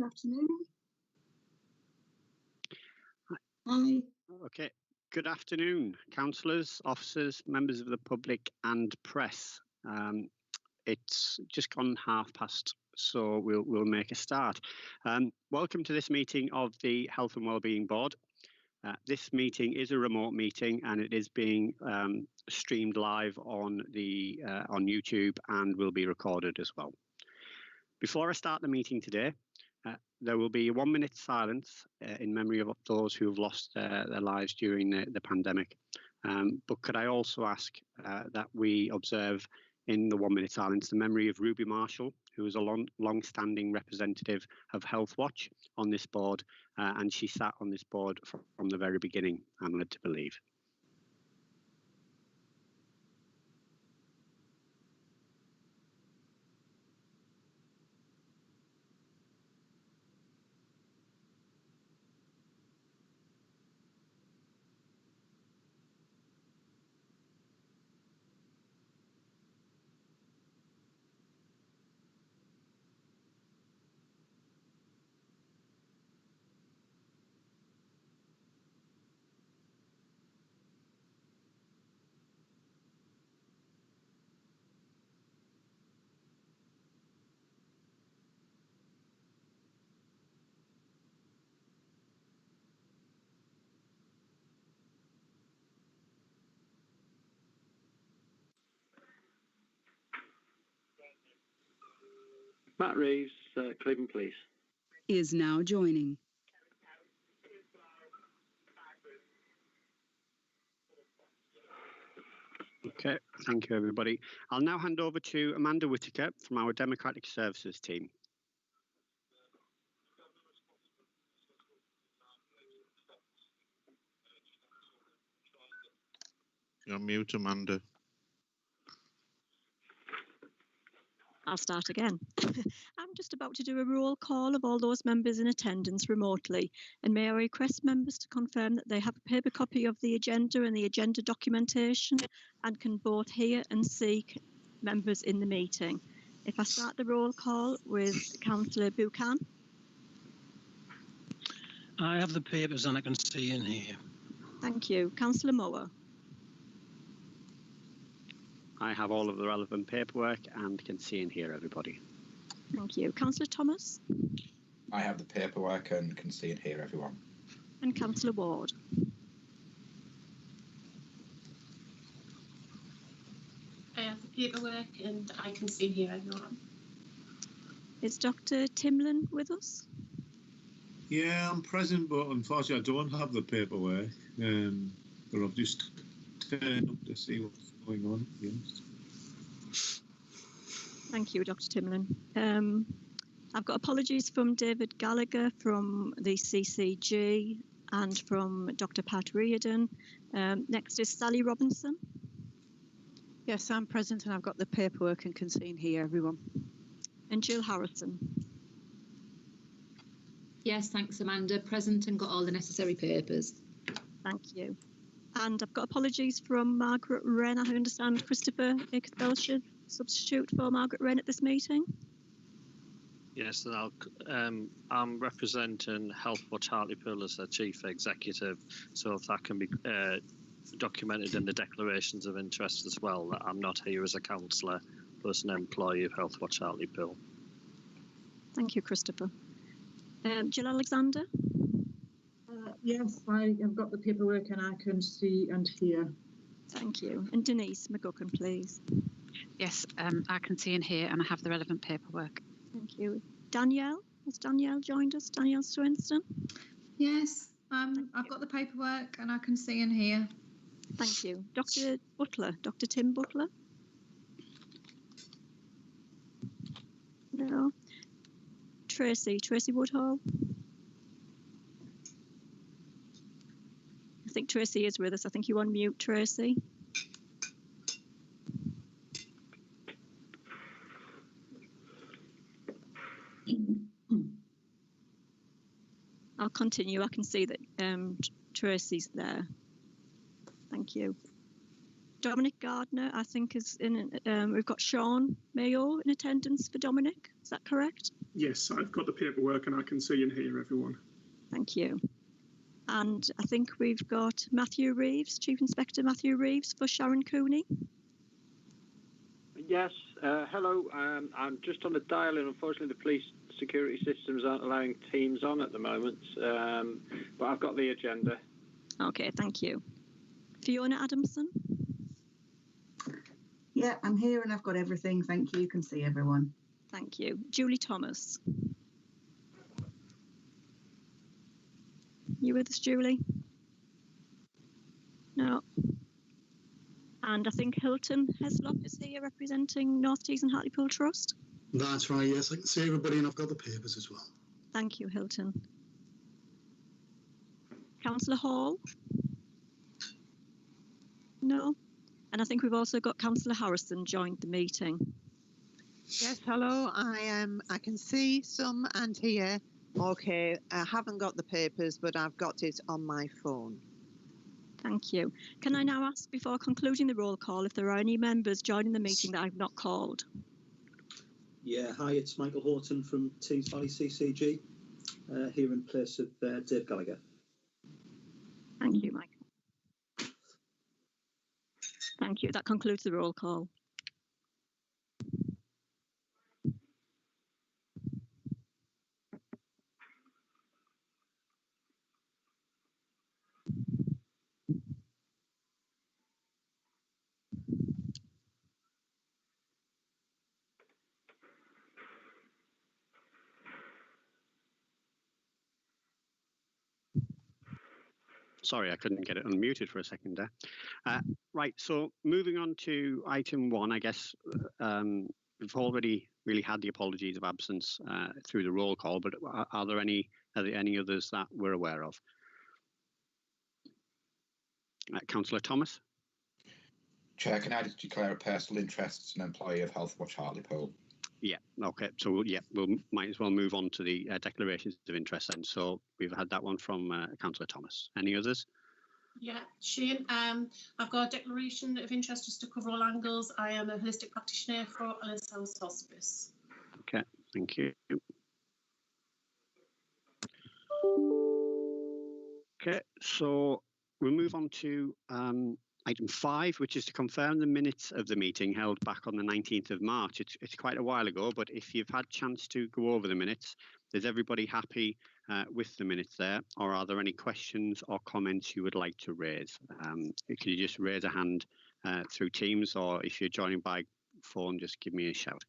Good afternoon. Hi. Okay. Good afternoon, councillors, officers, members of the public and press. It's just gone past, so we'll make a start. Welcome to this meeting of the Health and Wellbeing Board. This meeting is a remote meeting and it is being streamed live on YouTube and will be recorded as well. Before I start the meeting today, there will be a 1 minute silence in memory of those who have lost their lives during the pandemic. But could I also ask that we observe in the 1 minute silence the memory of Ruby Marshall, who was a long-standing representative of Health Watch on this board, and she sat on this board from the very beginning, I'm led to believe. Matt Reeves, Cleveland Police. Is now joining. Okay, thank you everybody. I'll now hand over to Amanda Whitaker from our Democratic Services team. You're on mute, Amanda. I'll start again. I'm just about to do a roll call of all those members in attendance remotely, and may I request members to confirm that they have a paper copy of the agenda and the agenda documentation and can both hear and see members in the meeting. If I start the roll call with Councillor Buchan. I have the papers and I can see and hear. Thank you. Councillor Moore. I have all of the relevant paperwork and can see and hear everybody. Thank you. Councillor Thomas. I have the paperwork and can see and hear everyone. And Councillor Ward. I have the paperwork and I can see and hear everyone. Is Dr. Timlin with us? Yeah, I'm present, but unfortunately I don't have the paperwork. But I've just turned up to see what's going on. Yes. Thank you, Dr. Timlin. I've got apologies from David Gallagher from the CCG and from Dr. Pat Reardon. Next is Sally Robinson. Yes, I'm present and I've got the paperwork and can see and hear everyone. And Jill Harrison. Yes, thanks, Amanda. Present and got all the necessary papers. Thank you. And I've got apologies from Margaret Wren. I understand Christopher Ichabod should substitute for Margaret Wren at this meeting. Yes, and I'm representing Health Watch Hartlepool as their Chief Executive, so if that can be documented in the declarations of interest as well, that I'm not here as a councillor, but as an employee of Health Watch Hartlepool. Thank you, Christopher. Jill Alexander? Yes, I have got the paperwork and I can see and hear. Thank you. And Denise McGuckin, please. Yes, I can see and hear and I have the relevant paperwork. Thank you. Danielle? Has Danielle joined us? Danielle Swinston? Yes, I've got the paperwork and I can see and hear. Thank you. Dr. Butler? Dr. Tim Butler? No. Tracy Woodhall? I think Tracy is with us. I think you on mute, Tracy. I'll continue. I can see that Tracy's there. Thank you. Dominic Gardner, I think, is in. We've got Sean Mayo in attendance for Dominic. Is that correct? Yes, I've got the paperwork and I can see and hear everyone. Thank you. And I think we've got Matthew Reeves, Chief Inspector Matthew Reeves for Sharon Cooney. Yes, hello. I'm just on the dial, and unfortunately the police security systems aren't allowing Teams on at the moment, but I've got the agenda. Okay, thank you. Fiona Adamson. Yeah, I'm here and I've got everything. Thank you. You can see everyone. Thank you. Julie Thomas. You with us, Julie? No. And I think Hilton Heslop is here representing North Tees and Hartlepool Trust. That's right, yes. I can see everybody and I've got the papers as well. Thank you, Hilton. Councillor Hall? No. And I think we've also got Councillor Harrison joined the meeting. Yes, hello. I can see some and hear. Okay, I haven't got the papers, but I've got it on my phone. Thank you. Can I now ask, before concluding the roll call, if there are any members joining the meeting that I've not called? Yeah, hi, it's Michael Horton from Tees Valley CCG, here in place of Dave Gallagher. Thank you, Michael. Thank you. That concludes the roll call. Sorry, I couldn't get it unmuted for a second there. Right, so moving on to item 1, I guess we've already really had the apologies of absence through the roll call, but are there any others that we're aware of? Councillor Thomas? Chair, can I just declare a personal interest as an employee of Health Watch Hartlepool? Yeah, okay. So yeah, we might as well move on to the declarations of interest then. So we've had that one from Councillor Thomas. Any others? Yeah, Shane, I've got a declaration of interest just to cover all angles. I am a holistic practitioner for Ellis House Hospice. Okay, thank you. Okay, so we'll move on to item 5, which is to confirm the minutes of the meeting held back on the 19th of March. It's quite a while ago, but if you've had chance to go over the minutes, is everybody happy with the minutes there, or are there any questions or comments you would like to raise? Can you just raise a hand through Teams, or if you're joining by phone, just give me a shout.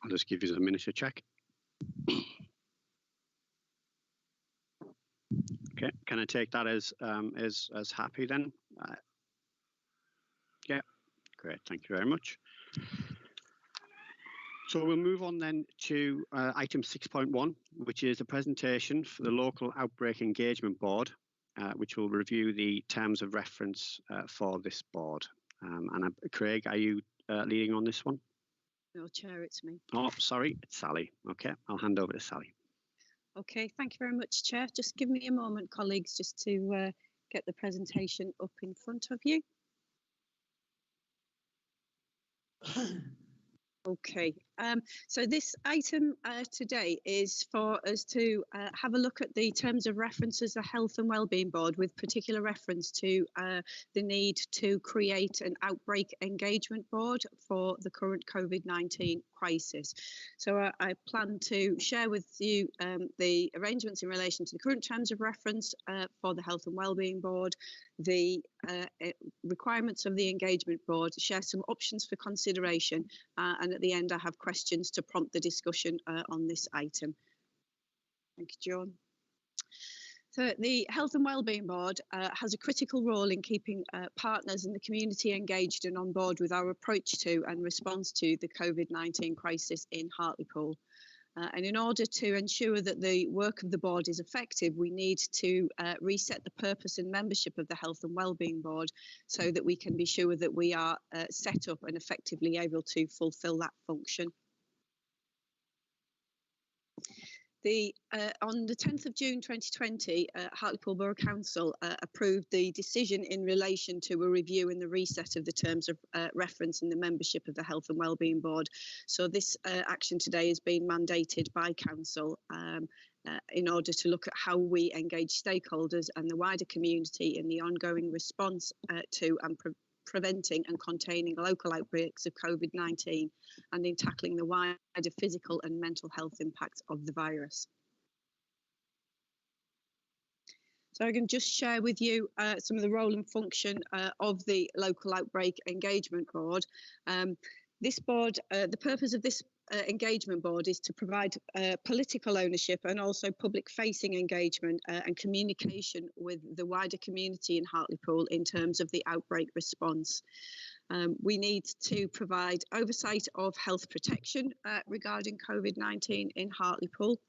I'll just give you a minute to check. Okay, can I take that as happy then? Yeah, great, thank you very much. So we'll move on then to item 6.1, which is a presentation for the Local Outbreak Engagement Board, which will review the terms of reference for this board. And Craig, are you leading on this one? No, Chair, it's me. Oh, sorry, it's Sally. Okay, I'll hand over to Sally. Okay, thank you very much, Chair. Just give me a moment, colleagues, just to get the presentation up in front of you. Okay, so this item today is for us to have a look at the terms of reference as a Health and Wellbeing Board, with particular reference to the need to create an outbreak engagement board for the current COVID-19 crisis. So I plan to share with you the arrangements in relation to the current terms of reference for the Health and Wellbeing Board, the requirements of the engagement board, share some options for consideration, and at the end I have questions to prompt the discussion on this item. Thank you, John. So the Health and Wellbeing Board has a critical role in keeping partners in the community engaged and on board with our approach to and response to the COVID-19 crisis in Hartlepool. And in order to ensure that the work of the board is effective, we need to reset the purpose and membership of the Health and Wellbeing Board so that we can be sure that we are set up and effectively able to fulfil that function. On the 10th of June 2020, Hartlepool Borough Council approved the decision in relation to a review and the reset of the terms of reference and the membership of the Health and Wellbeing Board. So this action today has been mandated by Council in order to look at how we engage stakeholders and the wider community in the ongoing response to and preventing and containing local outbreaks of COVID-19 and in tackling the wider physical and mental health impacts of the virus. So I can just share with you some of the role and function of the Local Outbreak Engagement Board. This board, the purpose of this engagement board is to provide political ownership and also public-facing engagement and communication with the wider community in Hartlepool in terms of the outbreak response. We need to provide oversight of health protection regarding COVID-19 in Hartlepool.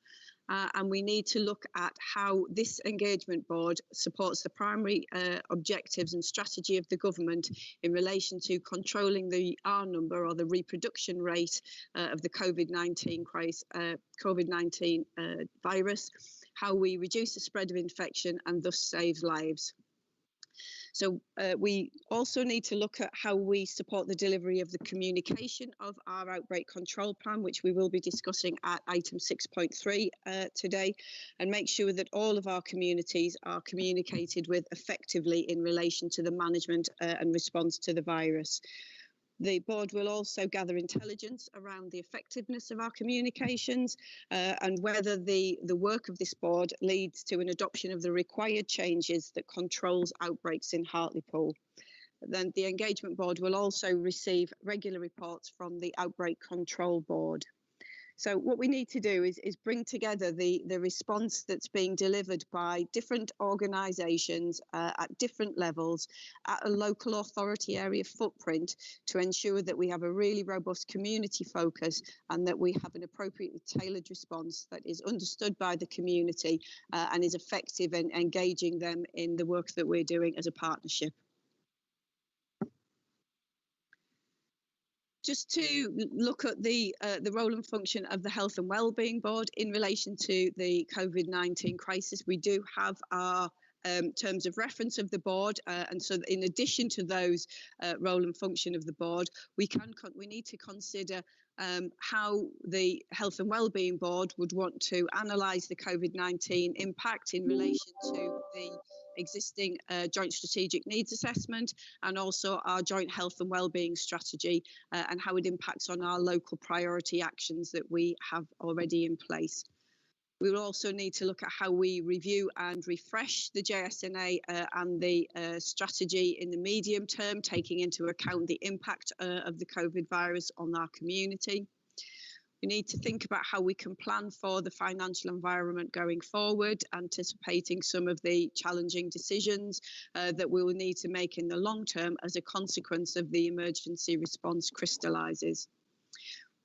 And we need to look at how this engagement board supports the primary objectives and strategy of the government in relation to controlling the R number or the reproduction rate of the COVID-19 virus, how we reduce the spread of infection and thus save lives. So we also need to look at how we support the delivery of the communication of our outbreak control plan, which we will be discussing at item 6.3 today, and make sure that all of our communities are communicated with effectively in relation to the management and response to the virus. The board will also gather intelligence around the effectiveness of our communications and whether the work of this board leads to an adoption of the required changes that controls outbreaks in Hartlepool. Then the engagement board will also receive regular reports from the Outbreak Control Board. So what we need to do is bring together the response that's being delivered by different organisations at different levels at a local authority area footprint to ensure that we have a really robust community focus and that we have an appropriately tailored response that is understood by the community and is effective in engaging them in the work that we're doing as a partnership. Just to look at the role and function of the Health and Wellbeing Board in relation to the COVID-19 crisis, we do have our terms of reference of the board, and so in addition to those role and function of the board, we need to consider how the Health and Wellbeing Board would want to analyse the COVID-19 impact in relation to the existing joint strategic needs assessment and also our joint health and wellbeing strategy and how it impacts on our local priority actions that we have already in place. We will also need to look at how we review and refresh the JSNA and the strategy in the medium term, taking into account the impact of the COVID virus on our community. We need to think about how we can plan for the financial environment going forward, anticipating some of the challenging decisions that we will need to make in the long term as a consequence of the emergency response crystallises.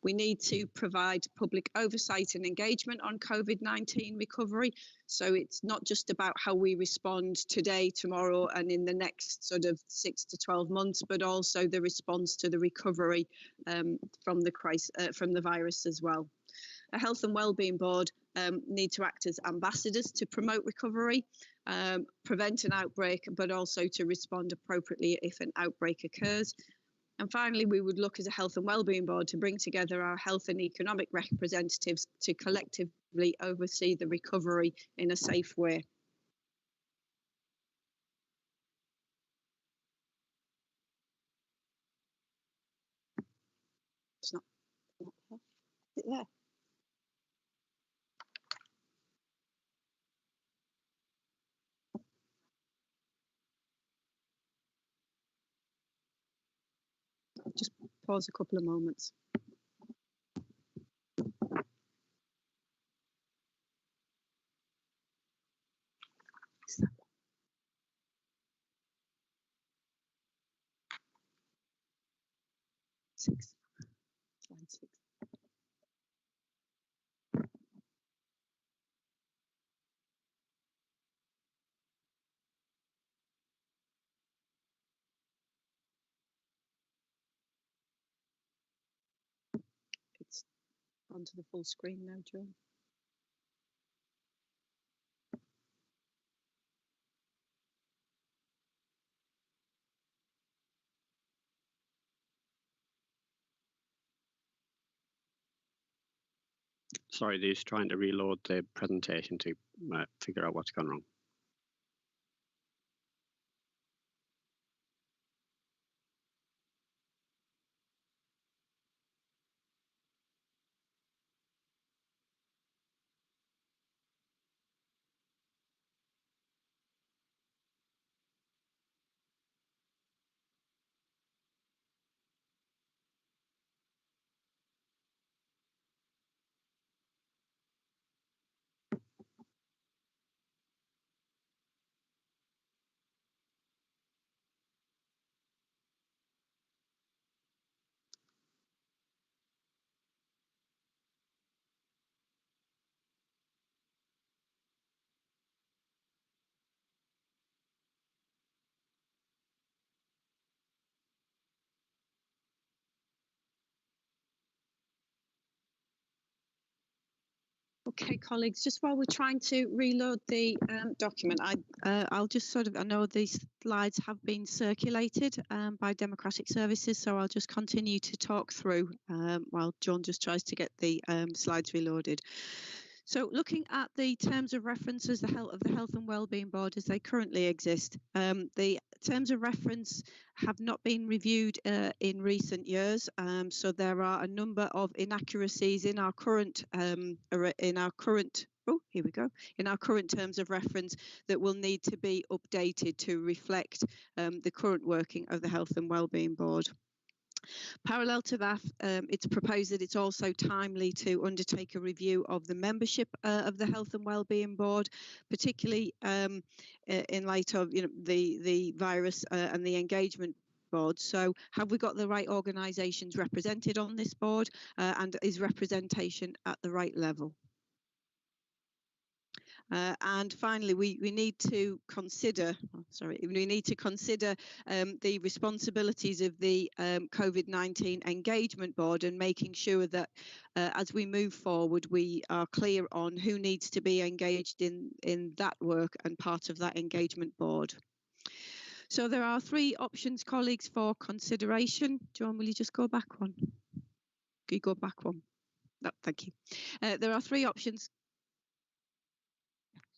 We need to provide public oversight and engagement on COVID-19 recovery. So it's not just about how we respond today, tomorrow, and in the next sort of 6 to 12 months, but also the response to the recovery from the virus as well. A Health and Wellbeing Board need to act as ambassadors to promote recovery, prevent an outbreak, but also to respond appropriately if an outbreak occurs. And finally, we would look as a Health and Wellbeing Board to bring together our health and economic representatives to collectively oversee the recovery in a safe way. It's not is it there? Just pause a couple of moments. Slide 6. It's onto the full screen now, John. Sorry, they're just trying to reload the presentation to figure out what's gone wrong. Okay, colleagues, just while we're trying to reload the document, I'll just I know these slides have been circulated by Democratic Services, so I'll just continue to talk through while John just tries to get the slides reloaded. So looking at the terms of reference as the Health and Wellbeing Board as they currently exist, the terms of reference have not been reviewed in recent years, so there are a number of inaccuracies in our current in our current terms of reference that will need to be updated to reflect the current working of the Health and Wellbeing Board. Parallel to that, it's proposed that it's also timely to undertake a review of the membership of the Health and Wellbeing Board, particularly in light of the virus and the engagement board. So have we got the right organisations represented on this board, and is representation at the right level? And finally, we need to consider, the responsibilities of the COVID-19 Engagement Board and making sure that as we move forward, we are clear on who needs to be engaged in that work and part of that engagement board. So there are three options, colleagues, for consideration. John, will you just go back one? Can you go back one? No, thank you. There are three options.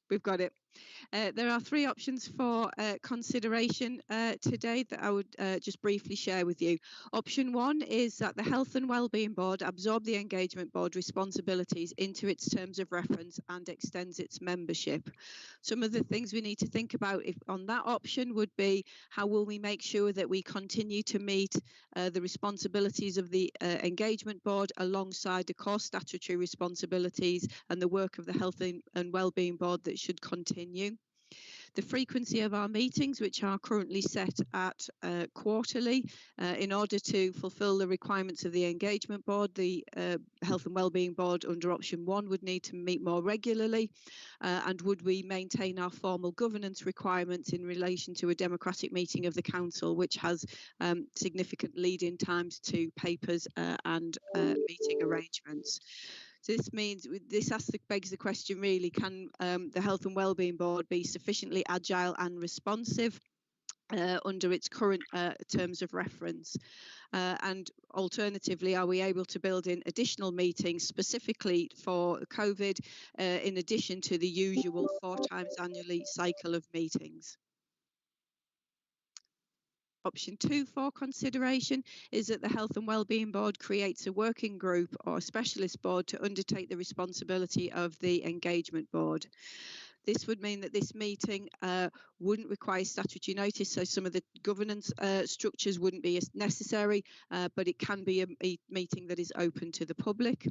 We've got it. There are three options for consideration today that I would just briefly share with you. Option one is that the Health and Wellbeing Board absorb the Engagement Board responsibilities into its terms of reference and extends its membership. Some of the things we need to think about on that option would be how will we make sure that we continue to meet the responsibilities of the Engagement Board alongside the core statutory responsibilities and the work of the Health and Wellbeing Board that should continue. The frequency of our meetings, which are currently set at quarterly, in order to fulfil the requirements of the Engagement Board, the Health and Wellbeing Board under option one would need to meet more regularly, and would we maintain our formal governance requirements in relation to a democratic meeting of the Council, which has significant lead-in times to papers and meeting arrangements. This means this begs the question really, can the Health and Wellbeing Board be sufficiently agile and responsive under its current terms of reference? And alternatively, are we able to build in additional meetings specifically for COVID in addition to the usual 4 times annually cycle of meetings? Option 2 for consideration is that the Health and Wellbeing Board creates a working group or a specialist board to undertake the responsibility of the Engagement Board. This would mean that this meeting wouldn't require statutory notice, so some of the governance structures wouldn't be as necessary, but it can be a meeting that is open to the public.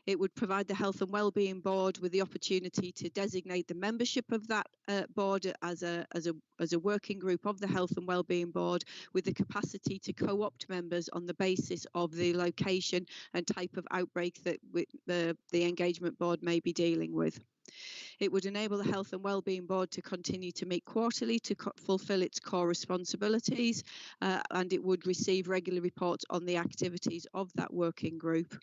It would provide the Health and Wellbeing Board with the opportunity to designate the membership of that board as a working group of the Health and Wellbeing Board, with the capacity to co-opt members on the basis of the location and type of outbreak that the Engagement Board may be dealing with. It would enable the Health and Wellbeing Board to continue to meet quarterly to fulfil its core responsibilities, and it would receive regular reports on the activities of that working group.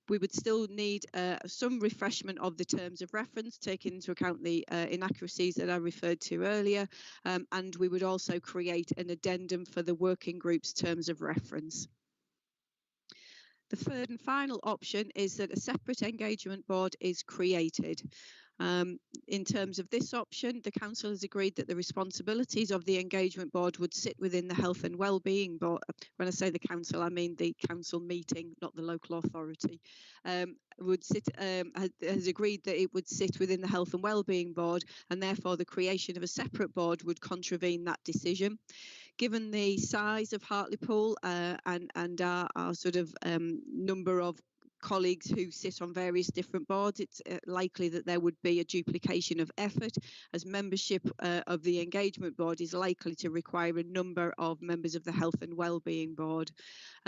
We would still need some refreshment of the terms of reference, taking into account the inaccuracies that I referred to earlier, and we would also create an addendum for the working group's terms of reference. The third and final option is that a separate engagement board is created. In terms of this option, the council has agreed that the responsibilities of the engagement board would sit within the health and wellbeing board. When I say the council, I mean the council meeting, not the local authority. Has agreed that it would sit within the health and wellbeing board, and therefore the creation of a separate board would contravene that decision. Given the size of Hartlepool and our sort of number of colleagues who sit on various different boards, it's likely that there would be a duplication of effort, as membership of the engagement board is likely to require a number of members of the health and wellbeing board.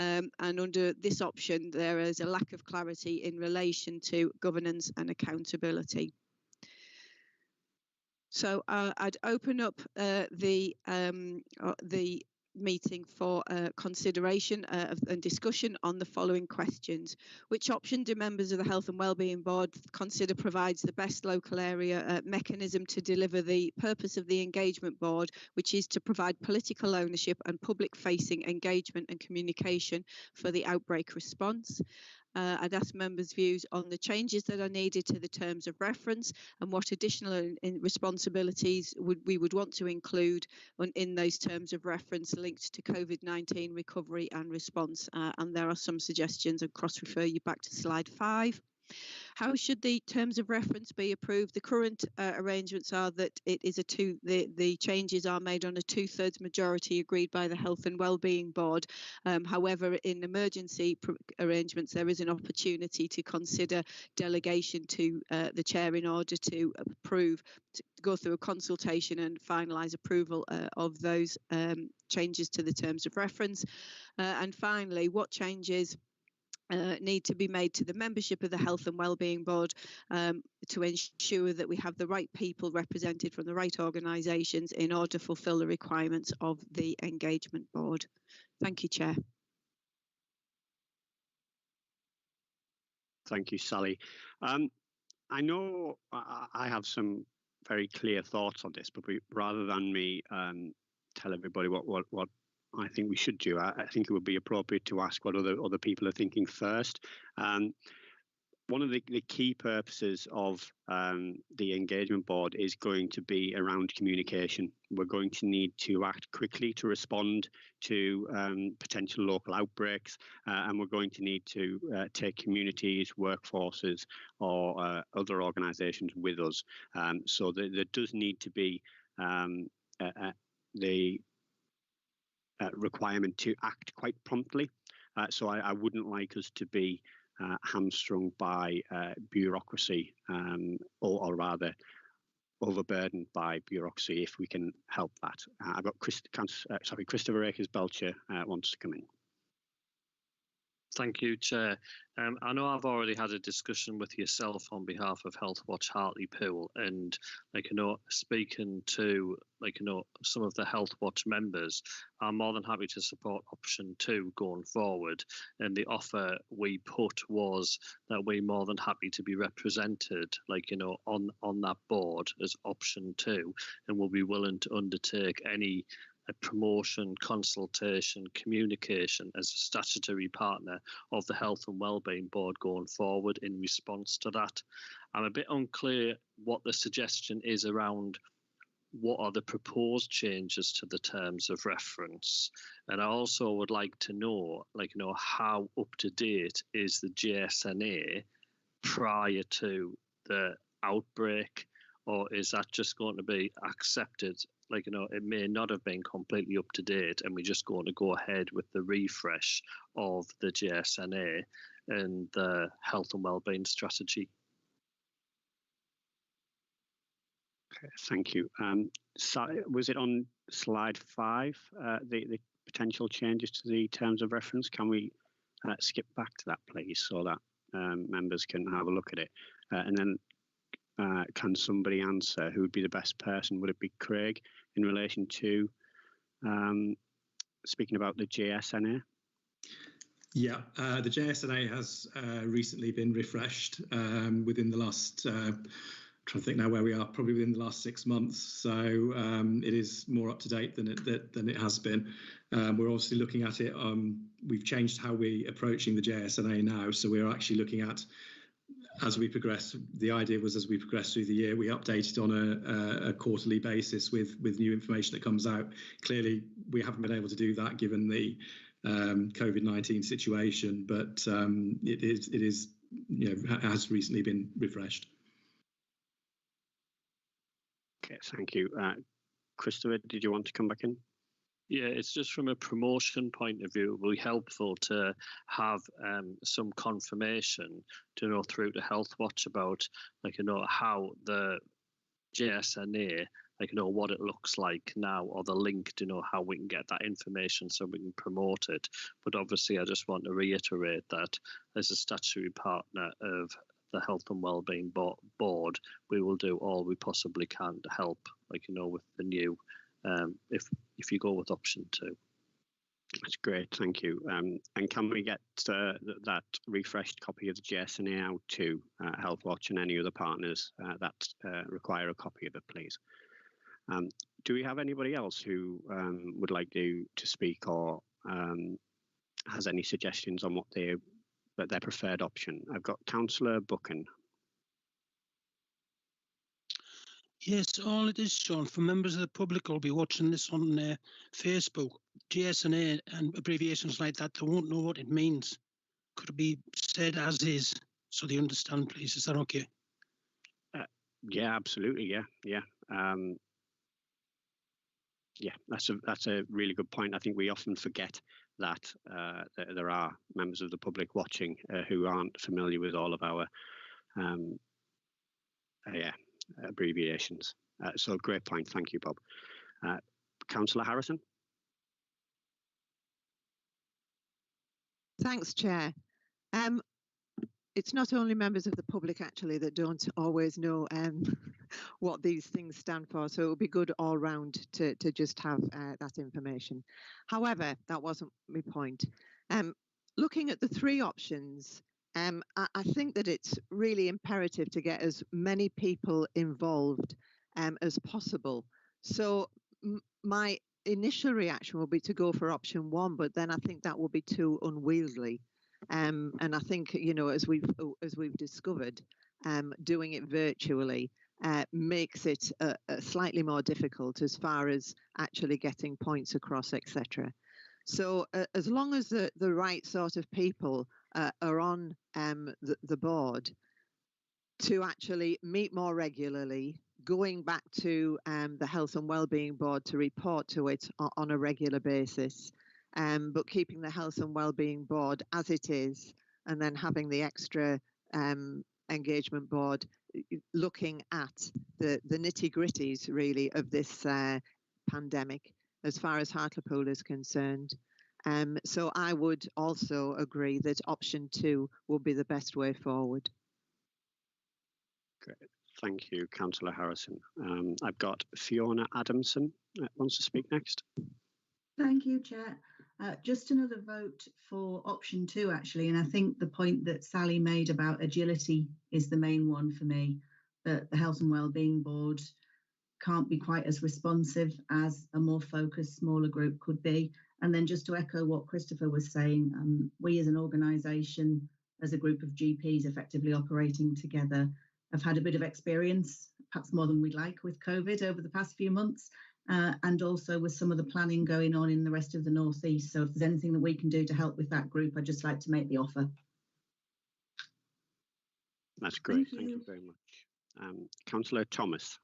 And under this option, there is a lack of clarity in relation to governance and accountability. So I'd open up the meeting for consideration and discussion on the following questions. Which option do members of the Health and Wellbeing Board consider provides the best local area mechanism to deliver the purpose of the Engagement Board, which is to provide political ownership and public-facing engagement and communication for the outbreak response? I'd ask members' views on the changes that are needed to the terms of reference and what additional responsibilities we would want to include in those terms of reference linked to COVID-19 recovery and response. And there are some suggestions, and cross-refer you back to slide 5. How should the terms of reference be approved? The current arrangements are that it is the changes are made on a 2/3 majority agreed by the Health and Wellbeing Board. However, in emergency arrangements, there is an opportunity to consider delegation to the chair in order to approve, to go through a consultation and finalise approval of those changes to the terms of reference. And finally, what changes need to be made to the membership of the Health and Wellbeing Board to ensure that we have the right people represented from the right organisations in order to fulfil the requirements of the Engagement Board. Thank you, Chair. Thank you, Sally. I know I have some very clear thoughts on this, but rather than me tell everybody what I think we should do, I think it would be appropriate to ask what other people are thinking first. One of the key purposes of the engagement board is going to be around communication. We're going to need to act quickly to respond to potential local outbreaks, and we're going to need to take communities, workforces, or other organisations with us. So there does need to be the requirement to act quite promptly. So I wouldn't like us to be hamstrung by bureaucracy, or rather overburdened by bureaucracy if we can help that. I've got Christopher Akers-Belcher wants to come in. Thank you, Chair. I know I've already had a discussion with yourself on behalf of Health Watch Hartlepool, and speaking to some of the Health Watch members, I'm more than happy to support option 2 going forward. And the offer we put was that we're more than happy to be represented, on that board as option 2, and we'll be willing to undertake any promotion, consultation, communication as a statutory partner of the Health and Wellbeing Board going forward in response to that. I'm a bit unclear what the suggestion is around what are the proposed changes to the terms of reference, and I also would like to know, how up to date is the JSNA prior to the outbreak, or is that just going to be accepted? It may not have been completely up to date, and we're just going to go ahead with the refresh of the JSNA and the health and wellbeing strategy. Okay, thank you. So was it on slide 5, the potential changes to the terms of reference? Can we skip back to that, please, so that members can have a look at it? And then can somebody answer who would be the best person? Would it be Craig in relation to speaking about the JSNA? Yeah, the JSNA has recently been refreshed within the last trying to think now where we are, probably within the last 6 months. So it is more up to date than it has been. We're obviously looking at it. We've changed how we're approaching the JSNA now. So we're actually looking at, as we progress, the idea was as we progress through the year, we update it on a quarterly basis with new information that comes out. Clearly, we haven't been able to do that given the COVID-19 situation, but it is, has recently been refreshed. Okay, thank you. Christopher, did you want to come back in? Yeah, it's just from a promotion point of view, it will be helpful to have some confirmation to know through to Health Watch about, how the JSNA, what it looks like now, or the link to know how we can get that information so we can promote it. But obviously, I just want to reiterate that as a statutory partner of the Health and Wellbeing Board, we will do all we possibly can to help, with the new, if you go with option 2. That's great, thank you. And can we get that refreshed copy of the JSNA out to Health Watch and any other partners that require a copy of it, please? Do we have anybody else who would like to speak or has any suggestions on what their preferred option? I've got Councillor Buchan. Yes, all it is, Sean, for members of the public who will be watching this on Facebook, GSNA and abbreviations like that, they won't know what it means. Could it be said as is, so they understand, please? Is that okay? Yeah, absolutely. Yeah. Yeah, that's a really good point. I think we often forget that there are members of the public watching who aren't familiar with all of our abbreviations. So great point. Thank you, Bob. Councillor Harrison. Thanks, Chair. It's not only members of the public actually that don't always know what these things stand for, so it would be good all round to just have that information. However, that wasn't my point. Looking at the 3 options, I think that it's really imperative to get as many people involved as possible. So my initial reaction will be to go for option 1, but then I think that will be too unwieldy. And I think, as we've discovered, doing it virtually makes it slightly more difficult as far as actually getting points across, etc. So as long as the right sort of people are on the board to actually meet more regularly, going back to the Health and Wellbeing Board to report to it on a regular basis, but keeping the Health and Wellbeing Board as it is, and then having the extra engagement board looking at the nitty-gritties really of this pandemic as far as Hartlepool is concerned. So I would also agree that option 2 will be the best way forward. Great. Thank you, Councillor Harrison. I've got Fiona Adamson wants to speak next. Thank you, Chair. Just another vote for option 2, actually, and I think the point that Sally made about agility is the main one for me, that the Health and Wellbeing Board can't be quite as responsive as a more focused, smaller group could be. And then just to echo what Christopher was saying, we as an organisation, as a group of GPs effectively operating together, have had a bit of experience, perhaps more than we'd like, with COVID over the past few months. And also with some of the planning going on in the rest of the North East. So if there's anything that we can do to help with that group, I'd just like to make the offer. That's great. Thank you very much. Councillor Thomas.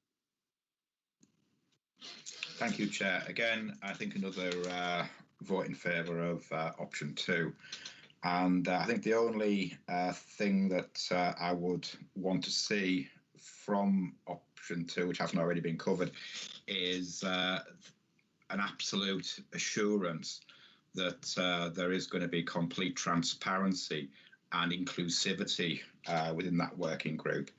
Thank you, Chair. Again, I think another vote in favour of option 2. And I think the only thing that I would want to see from option 2, which hasn't already been covered, is an absolute assurance that there is going to be complete transparency and inclusivity within that working group,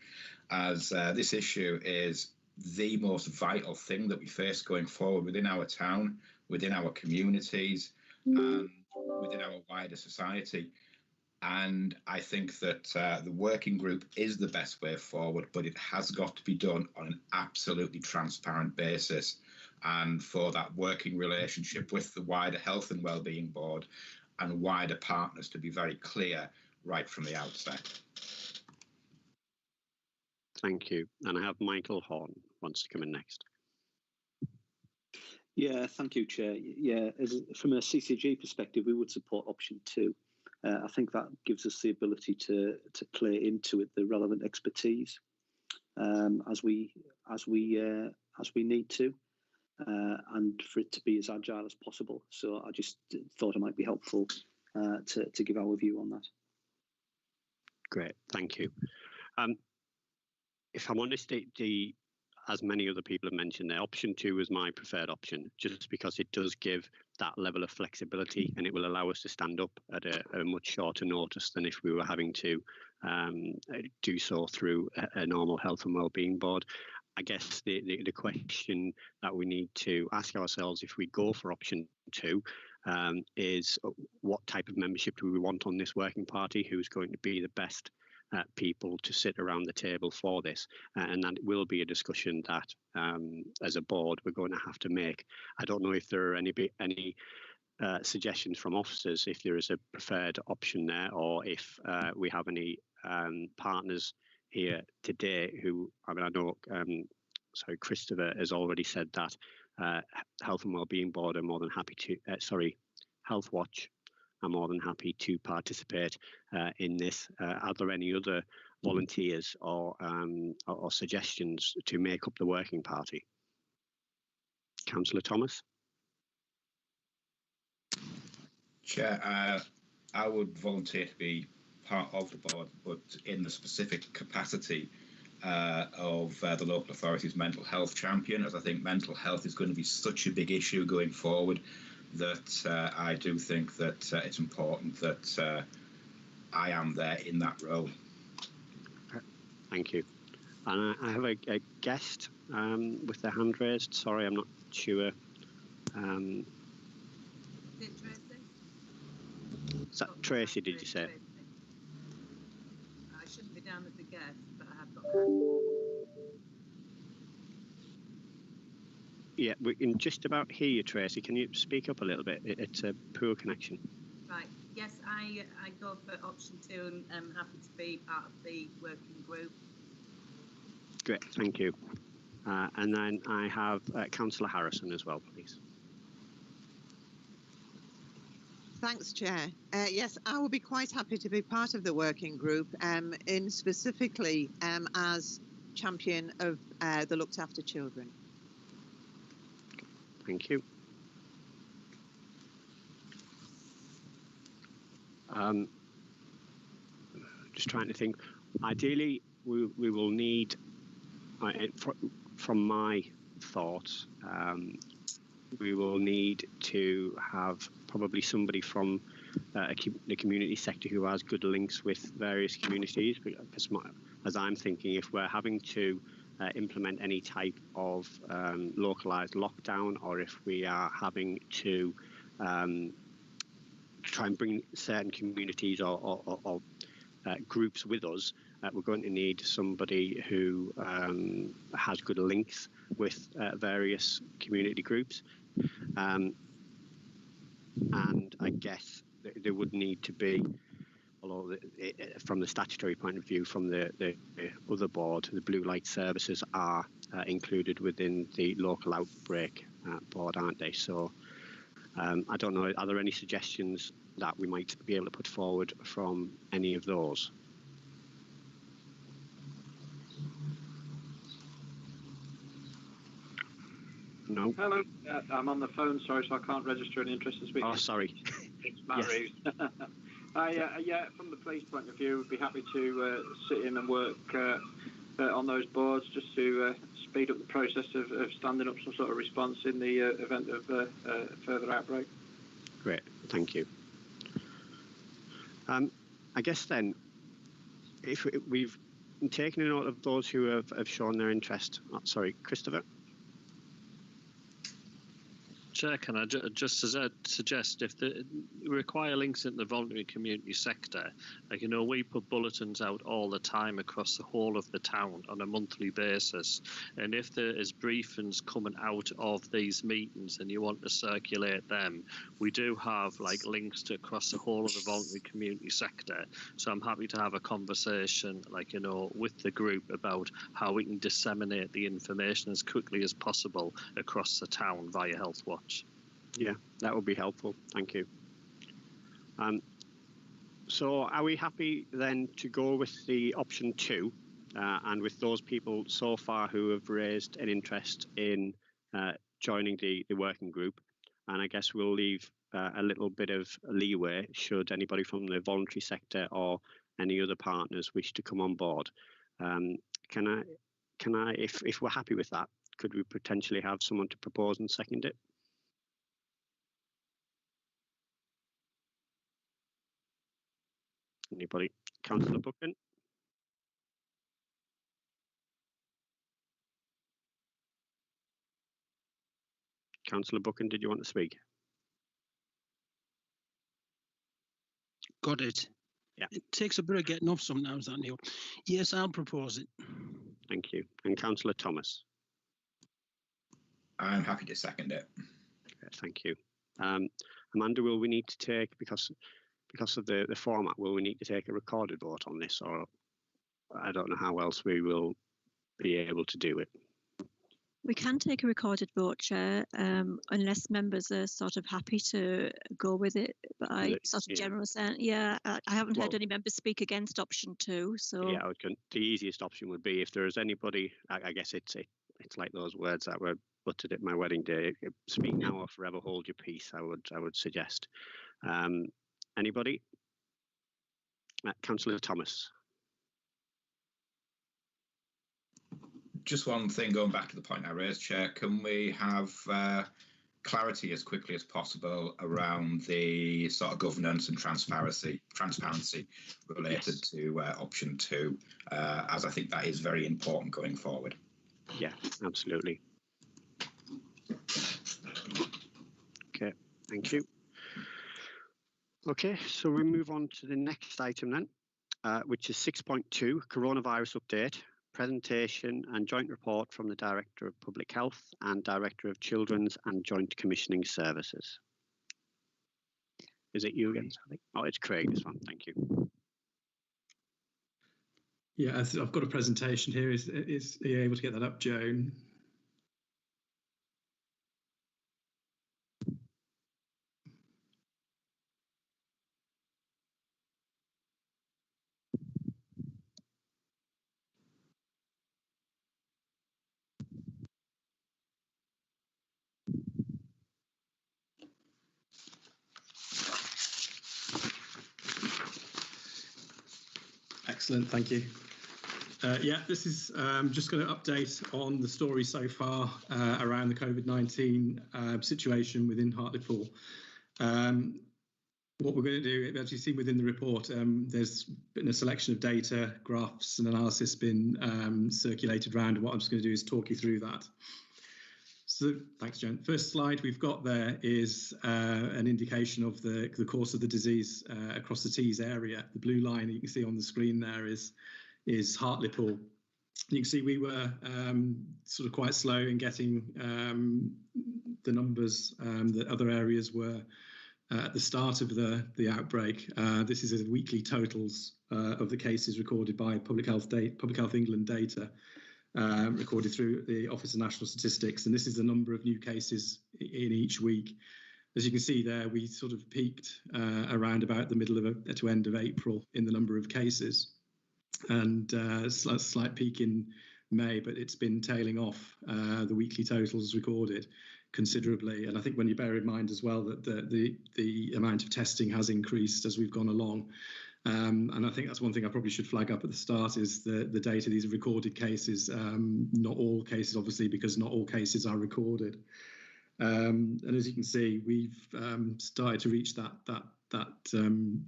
as this issue is the most vital thing that we face going forward within our town, within our communities, and within our wider society. And I think that the working group is the best way forward, but it has got to be done on an absolutely transparent basis. And for that working relationship with the wider Health and Wellbeing Board and wider partners to be very clear right from the outset. Thank you. And I have Michael Horn wants to come in next. Yeah, thank you, Chair. Yeah, from a CCG perspective, we would support option 2. I think that gives us the ability to play into it the relevant expertise as we need to, and for it to be as agile as possible. So I just thought it might be helpful to give our view on that. Great, thank you. If I'm honest, as many other people have mentioned, there, option 2 is my preferred option, just because it does give that level of flexibility and it will allow us to stand up at a much shorter notice than if we were having to do so through a normal Health and Wellbeing Board. I guess the question that we need to ask ourselves if we go for option 2 is what type of membership do we want on this working party? Who's going to be the best people to sit around the table for this, and that will be a discussion that as a board we're going to have to make. I don't know if there are any suggestions from officers if there is a preferred option there, or if we have any partners here today who, I mean, I know sorry, Christopher has already said that Health and Wellbeing Board are more than happy to Health Watch are more than happy to participate in this. Are there any other volunteers or suggestions to make up the working party? Councillor Thomas? Chair, I would volunteer to be part of the board, but in the specific capacity of the local authority's mental health champion, as I think mental health is going to be such a big issue going forward that I do think that it's important that I am there in that role. Thank you. And I have a guest with their hand raised. Sorry, I'm not sure. Is that Tracy, did you say? I shouldn't be down as a guest, but I have got her. Yeah, we can just about hear you, Tracy. Can you speak up a little bit? It's a poor connection. Right. Yes, I go for option 2 and I'm happy to be part of the working group. Great, thank you. And then I have Councillor Harrison as well, please. Thanks, Chair. Yes, I will be quite happy to be part of the working group, in specifically as champion of the looked after children. Thank you. Just trying to think. Ideally, we will need, from my thoughts, we will need to have probably somebody from the community sector who has good links with various communities. Because as I'm thinking, if we're having to implement any type of localized lockdown, or if we are having to try and bring certain communities or groups with us, we're going to need somebody who has good links with various community groups. And I guess there would need to be, although from the statutory point of view, from the other board, the blue light services are included within the local outbreak board, aren't they? So I don't know, are there any suggestions that we might be able to put forward from any of those? No. Hello, I'm on the phone, sorry, so I can't register an interest to speak. Oh, sorry. It's Matt Reeves. Yeah, from the police point of view, we'd be happy to sit in and work on those boards just to speed up the process of standing up some sort of response in the event of further outbreak. Great, thank you. I guess then, if we've taken a note of those who have shown their interest. Oh, sorry, Christopher? Chair, can I just suggest if we require links in the voluntary community sector, like, you know, we put bulletins out all the time across the whole of the town on a monthly basis. And if there is briefings coming out of these meetings and you want to circulate them, we do have like links to across the whole of the voluntary community sector. So I'm happy to have a conversation, like, you know, with the group about how we can disseminate the information as quickly as possible across the town via Health Watch. Yeah, that would be helpful. Thank you. So are we happy then to go with the option 2 and with those people so far who have raised an interest in joining the working group? And I guess we'll leave a little bit of leeway should anybody from the voluntary sector or any other partners wish to come on board. Can I, if we're happy with that, could we potentially have someone to propose and second it? Anybody? Councillor Buchan? Councillor Buchan, did you want to speak? Got it. Yeah. It takes a bit of getting off sometimes, that Neil. Yes, I'll propose it. Thank you. And Councillor Thomas? I'm happy to second it. Okay, thank you. Amanda, will we need to take, because of the format, will we need to take a recorded vote on this, or I don't know how else we will be able to do it? We can take a recorded vote, Chair, unless members are sort of happy to go with it. But I sort of general sense, yeah, I haven't heard any members speak against option 2. So yeah, the easiest option would be if there is anybody. I guess it's like those words that were uttered at my wedding day. Speak now or forever hold your peace. I would suggest. Anybody? Councillor Thomas. Just one thing, going back to the point I raised, Chair, can we have clarity as quickly as possible around the sort of governance and transparency related to option 2, as I think that is very important going forward. Yeah, absolutely. Okay, thank you. Okay, so we move on to the next item then, which is 6.2, coronavirus update. Presentation and joint report from the Director of Public Health and Director of Children's and Joint Commissioning Services. Is it you again, Sally? Oh, it's Craig, this one. Thank you. Yeah, I've got a presentation here. Are you able to get that up, Joan? Excellent, thank you. Yeah, this is just going to update on the story so far around the COVID-19 situation within Hartlepool. What we're going to do, as you've seen within the report, there's been a selection of data, graphs and analysis been circulated around, and what I'm just going to do is talk you through that. So, thanks, Joan. First slide we've got there is an indication of the course of the disease across the Tees area. The blue line you can see on the screen there is Hartlepool. You can see we were sort of quite slow in getting the numbers that other areas were at the start of the outbreak. This is a weekly totals of the cases recorded by Public Health England data. Recorded through the Office of National Statistics, and this is the number of new cases in each week. As you can see there, we sort of peaked around about the middle of to end of April in the number of cases, and a slight peak in May, but it's been tailing off the weekly totals recorded considerably. And I think when you bear in mind as well that the amount of testing has increased as we've gone along. And I think that's one thing I probably should flag up at the start is the data. These are recorded cases, not all cases, obviously, because not all cases are recorded. And as you can see, we've started to reach that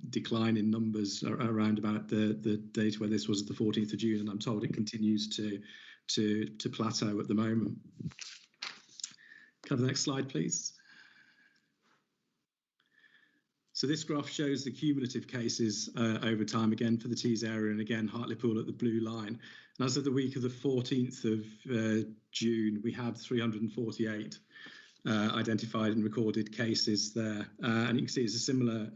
decline in numbers around about the date where this was the 14th of June, and I'm told it continues to plateau at the moment. Can I have the next slide, please? So this graph shows the cumulative cases over time, again for the Tees area, and again Hartlepool at the blue line. And as of the week of the 14th of June, we had 348 identified and recorded cases there. And you can see it's a similar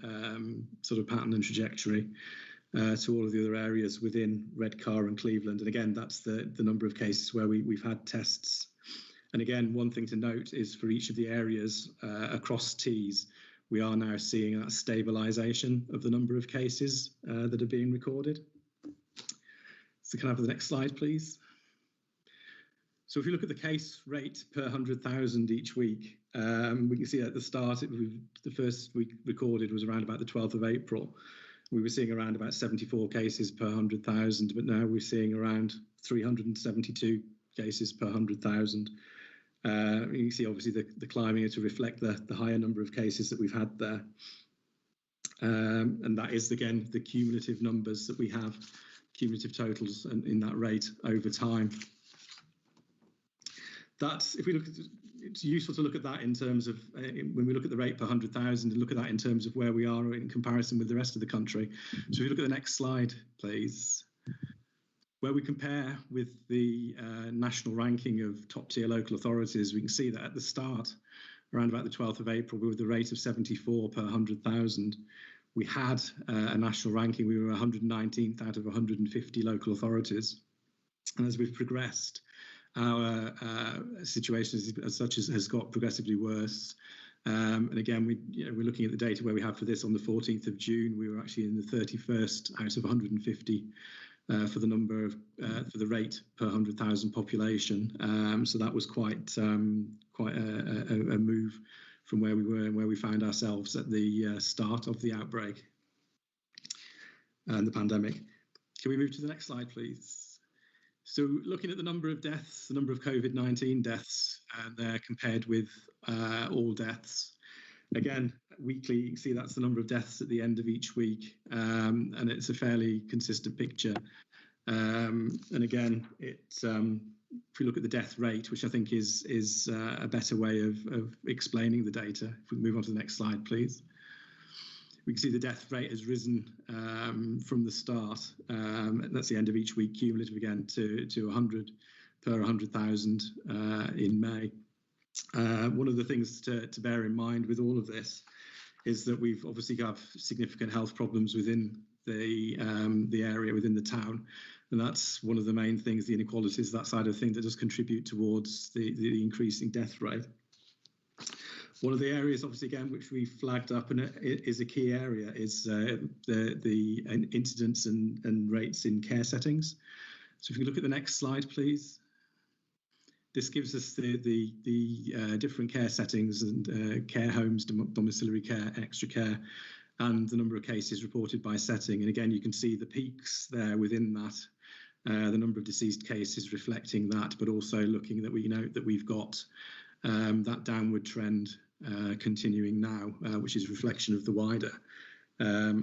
sort of pattern and trajectory to all of the other areas within Redcar and Cleveland. And again, that's the number of cases where we've had tests. And again, one thing to note is for each of the areas across Tees, we are now seeing that stabilisation of the number of cases that are being recorded. So can I have the next slide, please? So if you look at the case rate per 100,000 each week, we can see at the start, the first week recorded was around about the 12th of April. We were seeing around about 74 cases per 100,000, but now we're seeing around 372 cases per 100,000. You can see obviously the climbing to reflect the higher number of cases that we've had there. And that is, again, the cumulative numbers that we have, cumulative totals in that rate over time. That's, if we look at, it's useful to look at that in terms of, when we look at the rate per 100,000, and look at that in terms of where we are in comparison with the rest of the country. So if you look at the next slide, please. Where we compare with the national ranking of top-tier local authorities, we can see that at the start, around about the 12th of April, we were the rate of 74 per 100,000. We had a national ranking, we were 119th out of 150 local authorities. And as we've progressed, our situation as such has got progressively worse. And again, we're looking at the data where we have for this on the 14th of June, we were actually in the 31st out of 150 for the number of for the rate per 100,000 population. So that was quite a move from where we were and where we found ourselves at the start of the outbreak and the pandemic. Can we move to the next slide, please? So looking at the number of deaths, the number of COVID-19 deaths, and they're compared with all deaths. Again, weekly, you can see that's the number of deaths at the end of each week, and it's a fairly consistent picture. And again, if we look at the death rate, which I think is a better way of explaining the data. If we move on to the next slide, please. We can see the death rate has risen from the start. That's the end of each week, cumulative again to 100 per 100,000 in May. One of the things to bear in mind with all of this is that we've obviously got significant health problems within the area, within the town. And that's one of the main things, the inequalities, that side of things that does contribute towards the increasing death rate. One of the areas, obviously, again, which we flagged up and is a key area is the incidence and rates in care settings. So if you look at the next slide, please. This gives us the different care settings and care homes, domiciliary care, extra care, and the number of cases reported by setting. And again, you can see the peaks there within that, the number of deceased cases reflecting that, but also looking that we note that we've got that downward trend continuing now, which is a reflection of the wider